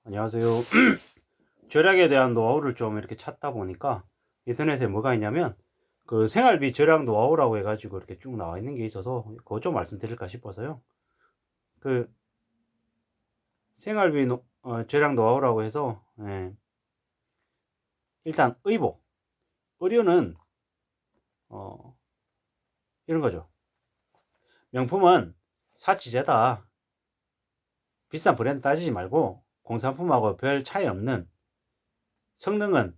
안녕하세요. 절약에 대한 노하우를 좀 이렇게 찾다 보니까 인터넷에 뭐가 있냐면 그 생활비 절약 노하우라고 해가지고 이렇게 쭉 나와 있는 게 있어서 그거 좀 말씀드릴까 싶어서요. 그 생활비 절약 노하우라고 해서 일단 의류는 어, 이런 거죠. 명품은 사치제다. 비싼 브랜드 따지지 말고 공산품하고 별 차이 없는 성능은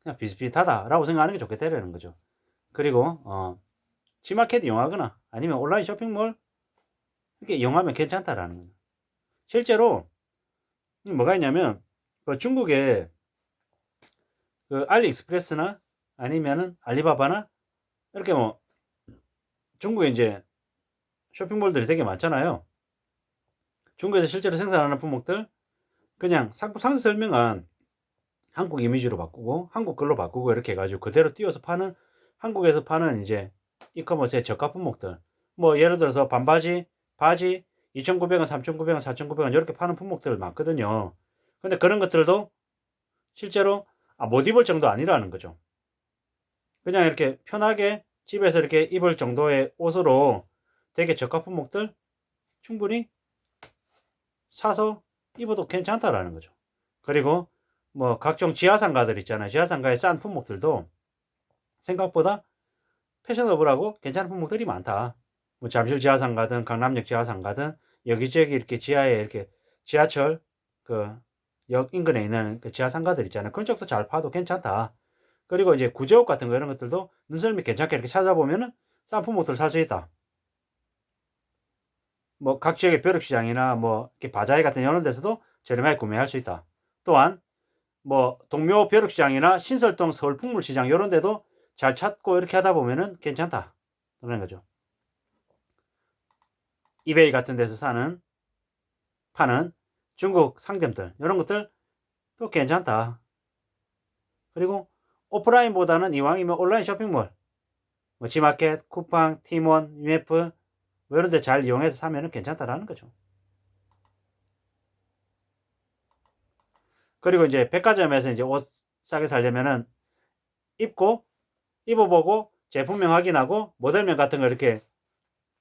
그냥 비슷비슷하다라고 생각하는 게 좋겠다라는 거죠. 그리고 G마켓 이용하거나 아니면 온라인 쇼핑몰 이렇게 이용하면 괜찮다라는 거예요. 실제로 뭐가 있냐면 그 중국에 그 알리익스프레스나 아니면은 알리바바나 이렇게 뭐 중국에 이제 쇼핑몰들이 되게 많잖아요. 중국에서 실제로 생산하는 품목들 그냥 상품 상세 설명은 한국 이미지로 바꾸고 한국 글로 바꾸고 이렇게 해가지고 그대로 띄워서 파는 한국에서 파는 이제 이커머스의 저가 품목들 뭐 예를 들어서 반바지 바지 2,900원 3,900원 4,900원 이렇게 파는 품목들 많거든요. 근데 그런 것들도 실제로 못 입을 정도 아니라는 거죠. 그냥 이렇게 편하게 집에서 이렇게 입을 정도의 옷으로 되게 저가 품목들 충분히 사서 입어도 괜찮다라는 거죠. 그리고 뭐 각종 지하상가들 있잖아요. 지하상가의 싼 품목들도 생각보다 패셔너블하고 괜찮은 품목들이 많다. 뭐 잠실 지하상가든 강남역 지하상가든 여기저기 이렇게 지하에 이렇게 지하철 그 역 인근에 있는 그 지하상가들 있잖아요. 그런 쪽도 잘 파도 괜찮다. 그리고 이제 구제옷 같은 거 이런 것들도 눈썰미 괜찮게 이렇게 찾아보면은 싼 품목들 살 수 있다. 뭐 각 지역의 벼룩시장이나 뭐 이렇게 바자회 같은 이런 데서도 저렴하게 구매할 수 있다. 또한 뭐 동묘 벼룩시장이나 신설동 서울풍물시장 이런 데도 잘 찾고 이렇게 하다 보면은 괜찮다. 그런 거죠. 이베이 같은 데서 파는 중국 상점들 이런 것들 또 괜찮다. 그리고 오프라인보다는 이왕이면 온라인 쇼핑몰 뭐 지마켓, 쿠팡, 티몬, UF 뭐 이런 데 잘 이용해서 사면은 괜찮다라는 거죠. 그리고 이제 백화점에서 이제 옷 싸게 살려면은 입고 입어보고 제품명 확인하고 모델명 같은 거 이렇게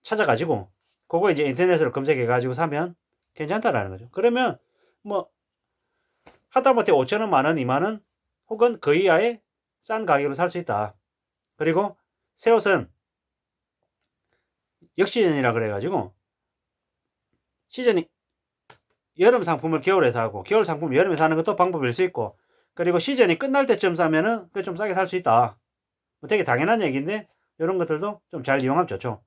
찾아가지고 그거 이제 인터넷으로 검색해가지고 사면 괜찮다라는 거죠. 그러면 뭐 하다못해 5,000원, 만원, 2만원 혹은 그 이하의 싼 가격으로 살 수 있다. 그리고 새 옷은 역시즌이라 그래가지고 시즌이 여름 상품을 겨울에 사고 겨울 상품 여름에 사는 것도 방법일 수 있고 그리고 시즌이 끝날 때쯤 사면은 좀 싸게 살 수 있다. 뭐 되게 당연한 얘기인데 이런 것들도 좀 잘 이용하면 좋죠.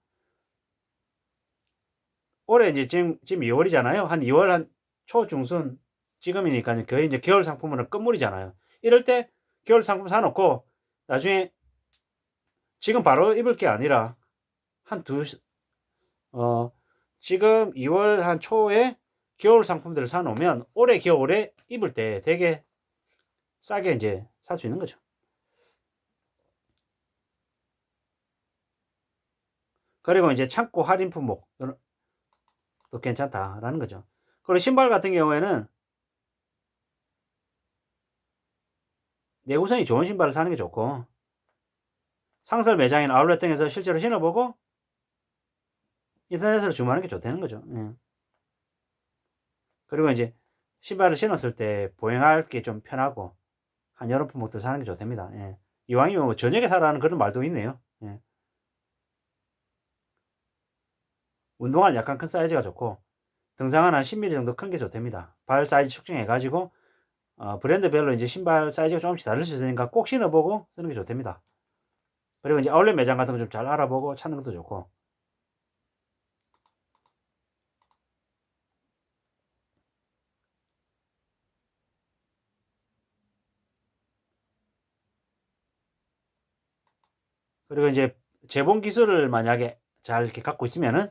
올해 이제 지금 2월이잖아요. 한 2월 한 초중순 지금이니까 거의 이제 겨울 상품은 끝물이잖아요. 이럴 때 겨울 상품 사놓고 나중에 지금 바로 입을 게 아니라 한 어, 지금 2월 한 초에 겨울 상품들을 사놓으면 올해 겨울에 입을 때 되게 싸게 이제 살 수 있는 거죠. 그리고 이제 창고 할인 품목 또 괜찮다라는 거죠. 그리고 신발 같은 경우에는 내구성이 좋은 신발을 사는 게 좋고 상설 매장이나 아울렛 등에서 실제로 신어보고 인터넷으로 주문하는 게 좋다는 거죠. 예. 그리고 이제 신발을 신었을 때 보행할 게 좀 편하고 한여름 품목들 사는 게 좋답니다. 예. 이왕이면 뭐 저녁에 사라는 그런 말도 있네요. 예. 운동화는 약간 큰 사이즈가 좋고 등산화는 한 10mm 정도 큰 게 좋답니다. 발 사이즈 측정해 가지고 브랜드별로 이제 신발 사이즈가 조금씩 다를 수 있으니까 꼭 신어보고 쓰는 게 좋답니다. 그리고 이제 아울렛 매장 같은 거 좀 잘 알아보고 찾는 것도 좋고. 그리고 이제 재봉 기술을 만약에 잘 이렇게 갖고 있으면은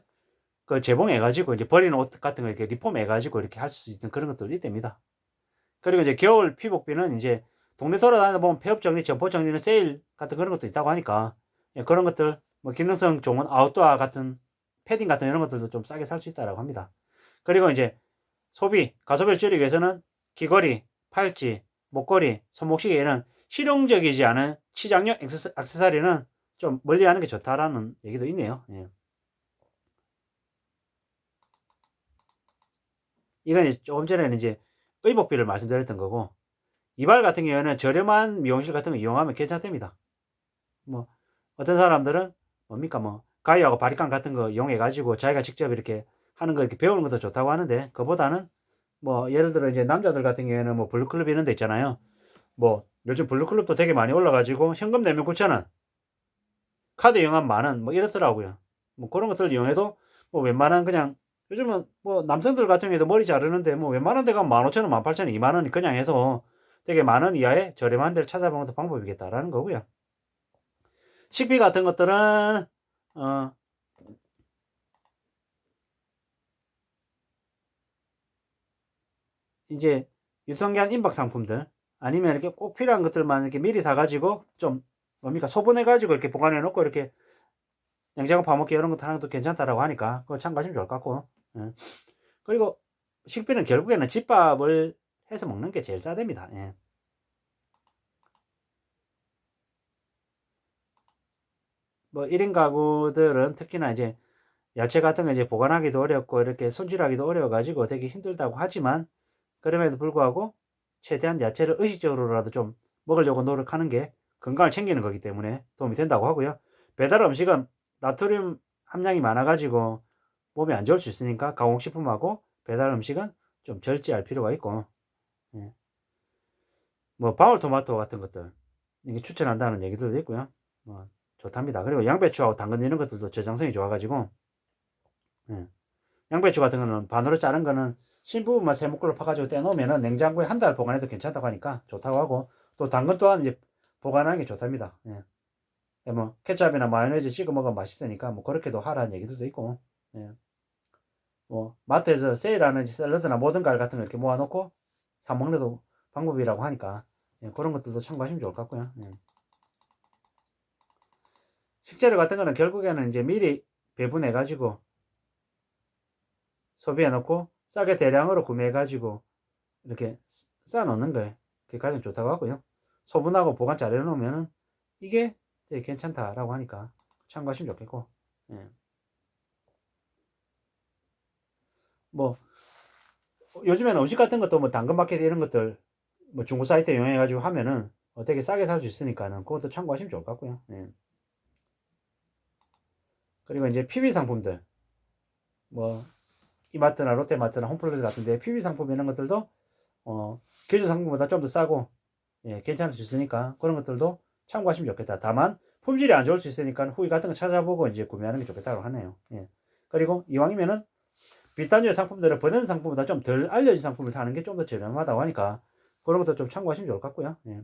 그 재봉해 가지고 이제 버리는 옷 같은 거 이렇게 리폼해 가지고 이렇게 할 수 있는 그런 것들이 있답니다. 그리고 이제 겨울 피복비는 이제 동네 돌아다니다 보면 폐업 정리, 점포 정리는 세일 같은 그런 것도 있다고 하니까 예, 그런 것들 뭐 기능성 좋은 아웃도어 같은 패딩 같은 이런 것들도 좀 싸게 살 수 있다라고 합니다. 그리고 이제 가소비를 줄이기 위해서는 귀걸이, 팔찌, 목걸이, 손목시계 이런 실용적이지 않은 치장용 액세서리는 좀 멀리하는 게 좋다라는 얘기도 있네요. 예. 이건 조금 전에는 이제 의복비를 말씀드렸던 거고, 이발 같은 경우에는 저렴한 미용실 같은 거 이용하면 괜찮답니다. 뭐 어떤 사람들은 뭡니까 뭐 가위하고 바리깡 같은 거 이용해 가지고 자기가 직접 이렇게 하는 거 이렇게 배우는 것도 좋다고 하는데, 그보다는 뭐 예를 들어 이제 남자들 같은 경우에는 뭐 블루클럽 이런 데 있잖아요. 뭐 요즘 블루클럽도 되게 많이 올라 가지고 현금 내면 9,000원, 카드 이용하면 10,000원 뭐 이렇더라고요. 뭐 그런 것들 이용해도 뭐 웬만한 그냥, 요즘은 뭐 남성들 같은 경우에도 머리 자르는데 뭐 웬만한 데 가면 15,000원, 18,000원, 20,000원이 그냥 해서 되게 많은 이하의 저렴한 데를 찾아보는 것도 방법이겠다라는 거고요. 식비 같은 것들은 어 이제 유통기한 임박 상품들, 아니면 이렇게 꼭 필요한 것들만 이렇게 미리 사 가지고 좀 뭡니까 소분해 가지고 이렇게 보관해 놓고 이렇게 냉장고 파먹기 이런 것도 하는 것도 괜찮다라고 하니까 그거 참고하시면 좋을 것 같고. 예. 그리고 식비는 결국에는 집밥을 해서 먹는 게 제일 싸답니다. 예. 뭐 1인 가구들은 특히나 이제 야채 같은 거 이제 보관하기도 어렵고 이렇게 손질하기도 어려워 가지고 되게 힘들다고 하지만, 그럼에도 불구하고 최대한 야채를 의식적으로라도 좀 먹으려고 노력하는 게 건강을 챙기는 거기 때문에 도움이 된다고 하고요. 배달 음식은 나트륨 함량이 많아 가지고 몸에 안 좋을 수 있으니까 가공식품하고 배달 음식은 좀 절제할 필요가 있고, 예. 뭐 방울토마토 같은 것들 이게 추천한다는 얘기들도 있고요. 뭐 좋답니다. 그리고 양배추하고 당근 이런 것들도 저장성이 좋아 가지고, 예. 양배추 같은 거는 반으로 자른 거는 심 부분만 세 묶으로 파 가지고 떼 놓으면은 냉장고에 한 달 보관해도 괜찮다고 하니까 좋다고 하고, 또 당근 또한 이제 보관하는 게 좋답니다. 예. 예, 뭐 케첩이나 마요네즈 찍어 먹으면 맛있으니까 뭐 그렇게도 하라는 얘기들도 있고, 예. 뭐 마트에서 세일하는 샐러드나 모든 과일 같은 거 이렇게 모아 놓고 사 먹는 도 방법이라고 하니까, 예, 그런 것들도 참고하시면 좋을 것 같고요. 예. 식재료 같은 거는 결국에는 이제 미리 배분해 가지고 소비해 놓고 싸게 대량으로 구매해 가지고 이렇게 쌓아 놓는 거예요. 그게 가장 좋다고 하고요. 소분하고 보관 잘 해 놓으면은 이게 되게 괜찮다라고 하니까 참고하시면 좋겠고, 예. 뭐 요즘에는 음식 같은 것도 뭐 당근마켓 이런 것들 뭐 중고 사이트 이용해 가지고 하면은 되게 싸게 살 수 있으니까는 그것도 참고하시면 좋을 것 같고요. 예. 그리고 이제 PB 상품들, 뭐 이마트나 롯데마트나 홈플러스 같은 데 PB 상품 이런 것들도 기존 상품보다 좀 더 싸고, 예, 괜찮을 수 있으니까 그런 것들도 참고하시면 좋겠다. 다만 품질이 안 좋을 수 있으니까 후기 같은 거 찾아보고 이제 구매하는 게 좋겠다고 하네요. 예. 그리고 이왕이면은 비싼 류 상품들은 버는 상품보다 좀 덜 알려진 상품을 사는 게 좀 더 저렴하다고 하니까 그런 것도 좀 참고하시면 좋을 것 같고요. 예.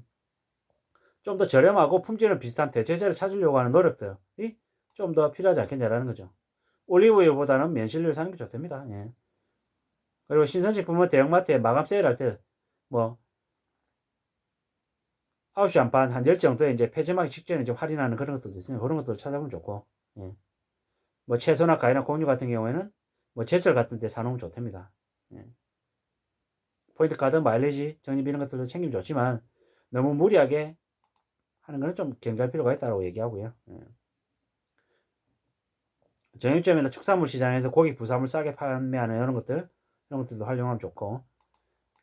좀 더 저렴하고 품질은 비슷한 대체제를 찾으려고 하는 노력들이 좀 더 필요하지 않겠냐라는 거죠. 올리브유보다는 면실류를 사는 게 좋답니다. 예. 그리고 신선식품은 대형마트에 마감 세일할 때 뭐 9시 한반 한 10시 정도에 이제 폐점하기 직전에 좀 할인하는 그런 것들도 있으니 그런 것도 찾아보면 좋고, 예. 뭐 채소나 과일이나 곡류 같은 경우에는 뭐 제철 같은 데 사놓으면 좋답니다. 예. 포인트 카드, 마일리지, 적립 이런 것들도 챙기면 좋지만 너무 무리하게 하는 거는 좀 경계할 필요가 있다고 얘기하고요. 예. 정육점이나 축산물 시장에서 고기, 부산물 싸게 판매하는 이런 것들도 활용하면 좋고,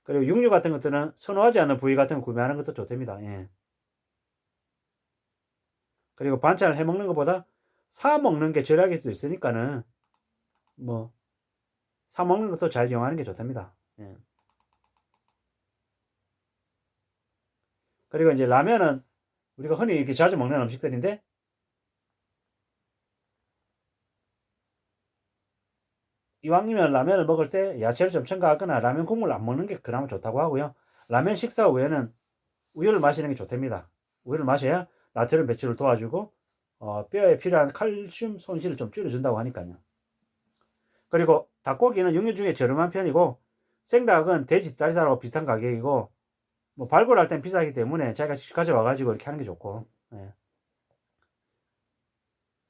그리고 육류 같은 것들은 선호하지 않는 부위 같은 거 구매하는 것도 좋답니다. 예. 그리고 반찬을 해 먹는 것보다 사 먹는 게 절약일 수도 있으니까는 뭐 사 먹는 것도 잘 이용하는 게 좋답니다. 예. 그리고 이제 라면은 우리가 흔히 이렇게 자주 먹는 음식들인데, 이왕이면 라면을 먹을 때 야채를 좀 첨가하거나 라면 국물을 안 먹는 게 그나마 좋다고 하고요. 라면 식사 후에는 우유를 마시는 게 좋답니다. 우유를 마셔야 나트륨 배출을 도와주고 뼈에 필요한 칼슘 손실을 좀 줄여준다고 하니까요. 그리고 닭고기는 육류 중에 저렴한 편이고 생닭은 돼지 다리살하고 비슷한 가격이고, 뭐 발굴할 땐 비싸기 때문에 자기가 직접 가져와 가지고 이렇게 하는 게 좋고, 예.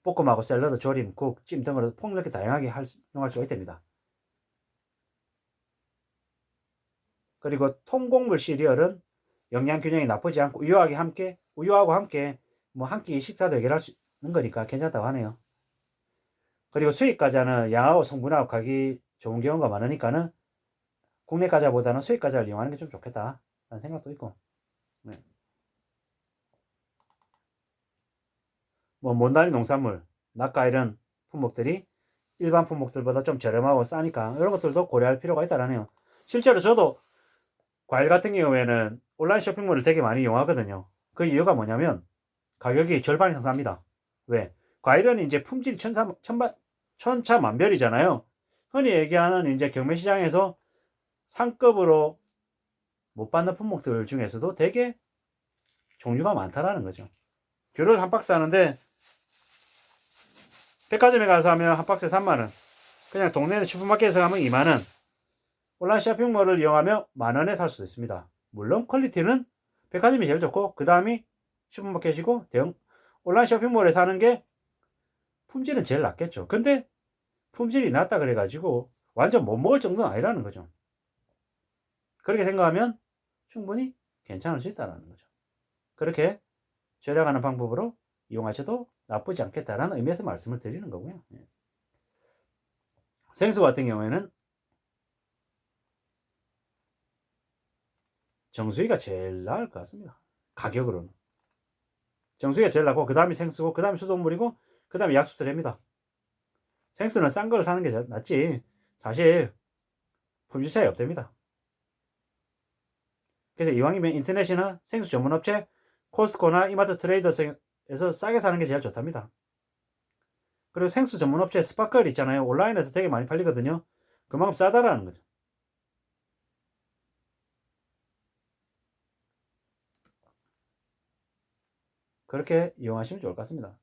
볶음하고 샐러드, 조림, 국, 찜 등으로 폭넓게 다양하게 활용할 수가 있답니다. 그리고 통곡물 시리얼은 영양 균형이 나쁘지 않고 우유하고 함께 뭐 한 끼 식사도 해결할 수 있는 거니까 괜찮다고 하네요. 그리고 수입 과자는 양하고 성분하고 가기 좋은 경우가 많으니까는 국내 과자보다는 수입 과자를 이용하는 게 좀 좋겠다 라는 생각도 있고. 네. 뭐 못난이 농산물, 낙과 이런 품목들이 일반 품목들보다 좀 저렴하고 싸니까 이런 것들도 고려할 필요가 있다라네요. 실제로 저도 과일 같은 경우에는 온라인 쇼핑몰을 되게 많이 이용하거든요. 그 이유가 뭐냐면 가격이 절반 이상 쌉니다. 왜? 과일은 이제 품질이 천차만별이잖아요. 흔히 얘기하는 이제 경매시장에서 상급으로 못 받는 품목들 중에서도 되게 종류가 많다라는 거죠. 귤을 한 박스 하는데 백화점에 가서 하면 한 박스에 3만원, 그냥 동네 슈퍼마켓에서 하면 2만원, 온라인 쇼핑몰을 이용하면 만원에 살 수도 있습니다. 물론 퀄리티는 백화점이 제일 좋고 그 다음이 슈퍼마켓이고 대형 온라인 쇼핑몰에 사는 게 품질은 제일 낫겠죠. 근데 품질이 낮다 그래가지고 완전 못 먹을 정도는 아니라는 거죠. 그렇게 생각하면 충분히 괜찮을 수 있다는 거죠. 그렇게 절약하는 방법으로 이용하셔도 나쁘지 않겠다라는 의미에서 말씀을 드리는 거고요. 생수 같은 경우에는 정수기가 제일 나을 것 같습니다. 가격으로는. 정수기가 제일 나고 그 다음이 생수고 그 다음이 수돗물이고 그 다음에 약수터랍니다. 생수는 싼 걸 사는 게 낫지 사실 품질 차이 없답니다. 그래서 이왕이면 인터넷이나 생수 전문업체 코스트코나 이마트 트레이더스에서 싸게 사는 게 제일 좋답니다. 그리고 생수 전문업체 스파클 있잖아요. 온라인에서 되게 많이 팔리거든요. 그만큼 싸다라는 거죠. 그렇게 이용하시면 좋을 것 같습니다.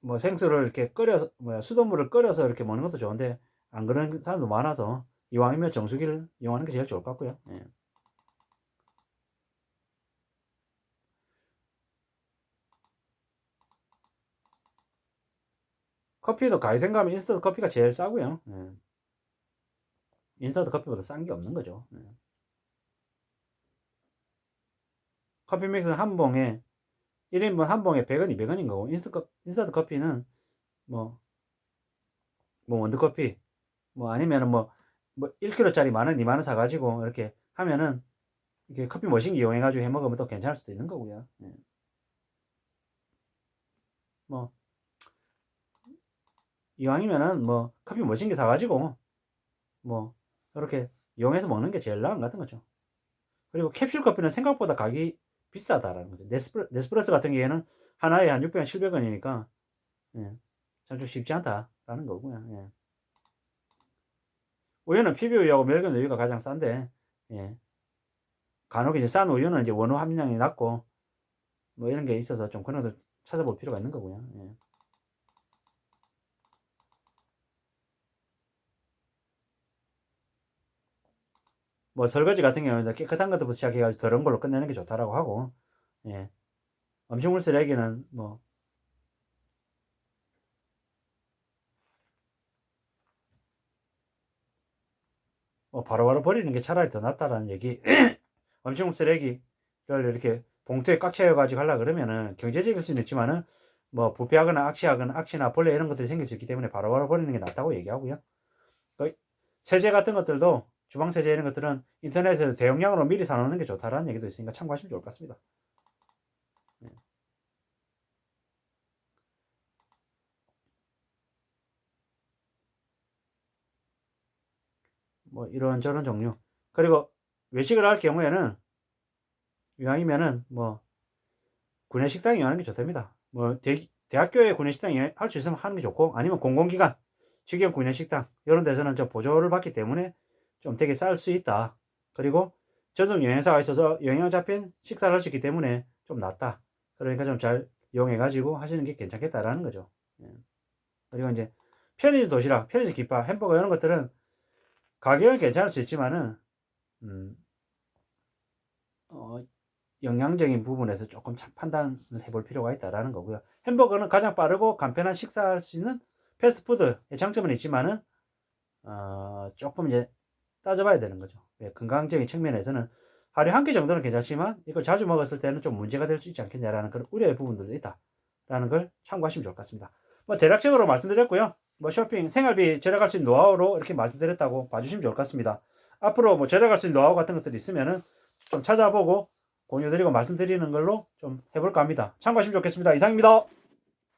뭐 생수를 이렇게 끓여서 수돗물을 끓여서 이렇게 먹는 것도 좋은데 안 그런 사람도 많아서 이왕이면 정수기를 이용하는 게 제일 좋을 것 같고요. 예. 커피도 가히 생각하면 인스턴트 커피가 제일 싸고요. 예. 인스턴트 커피보다 싼 게 없는 거죠. 예. 커피 믹스는 한 봉에 1인분 한 봉에 100원, 200원인 거고 인스턴트 커피는 뭐 원두커피 뭐 아니면은 뭐 1kg짜리 만원, 2만원 사가지고 이렇게 하면은 이렇게 커피 머신기 이용해가지고 해 먹으면 또 괜찮을 수도 있는 거고요. 예. 뭐 이왕이면은 뭐 커피 머신기 사가지고 뭐 이렇게 이용해서 먹는 게 제일 나은 것 같은 거죠. 그리고 캡슐 커피는 생각보다 가격이 비싸다라는 거죠. 네스프레소 같은 경우에는 하나에 한 600원, 700원이니까 예. 참 좀 쉽지 않다라는 거고요. 예. 우유는 PB우유하고 멸균 우유가 가장 싼데 예. 간혹 이제 싼 우유는 이제 원유 함량이 낮고 뭐 이런 게 있어서 좀 그런 것도 찾아볼 필요가 있는 거고요. 예. 뭐 설거지 같은 경우는 깨끗한 것부터 시작해가지고 더러운 걸로 끝내는 게 좋다라고 하고, 예. 음식물 쓰레기는 뭐 바로바로 버리는 게 차라리 더 낫다라는 얘기. 음식물 쓰레기를 이렇게 봉투에 꽉 채워가지고 하려 그러면은 경제적일 수는 있지만은 뭐 부패하거나 악취나 벌레 이런 것들이 생길 수 있기 때문에 바로바로 버리는 게 낫다고 얘기하고요. 세제 같은 것들도 주방 세제 이런 것들은 인터넷에서 대용량으로 미리 사놓는 게 좋다라는 얘기도 있으니까 참고하시면 좋을 것 같습니다. 네. 뭐 이런저런 종류. 그리고 외식을 할 경우에는 이왕이면은 뭐 구내식당 이용하는 게 좋답니다. 뭐 대학교에 구내식당 할 수 있으면 하는 게 좋고 아니면 공공기관 직영 구내식당 이런 데서는 저 보조를 받기 때문에 좀 되게 쌀 수 있다. 그리고 전속 여행사가 있어서 영양 잡힌 식사를 할 수 있기 때문에 좀 낫다. 그러니까 좀 잘 이용해 가지고 하시는 게 괜찮겠다라는 거죠. 예. 그리고 이제 편의점 도시락, 편의점 김밥, 햄버거 이런 것들은 가격은 괜찮을 수 있지만은 음, 어, 영양적인 부분에서 조금 참 판단을 해볼 필요가 있다라는 거고요. 햄버거는 가장 빠르고 간편한 식사할 수 있는 패스트푸드의 장점은 있지만은 조금 이제 따져봐야 되는 거죠. 예, 건강적인 측면에서는 하루에 한 끼 정도는 괜찮지만 이걸 자주 먹었을 때는 좀 문제가 될 수 있지 않겠냐라는 그런 우려의 부분들도 있다라는 걸 참고하시면 좋을 것 같습니다. 뭐 대략적으로 말씀드렸고요. 뭐 쇼핑 생활비 절약할 수 있는 노하우로 이렇게 말씀드렸다고 봐주시면 좋을 것 같습니다. 앞으로 뭐 절약할 수 있는 노하우 같은 것들이 있으면은 좀 찾아보고 공유드리고 말씀드리는 걸로 좀 해볼까 합니다. 참고하시면 좋겠습니다. 이상입니다.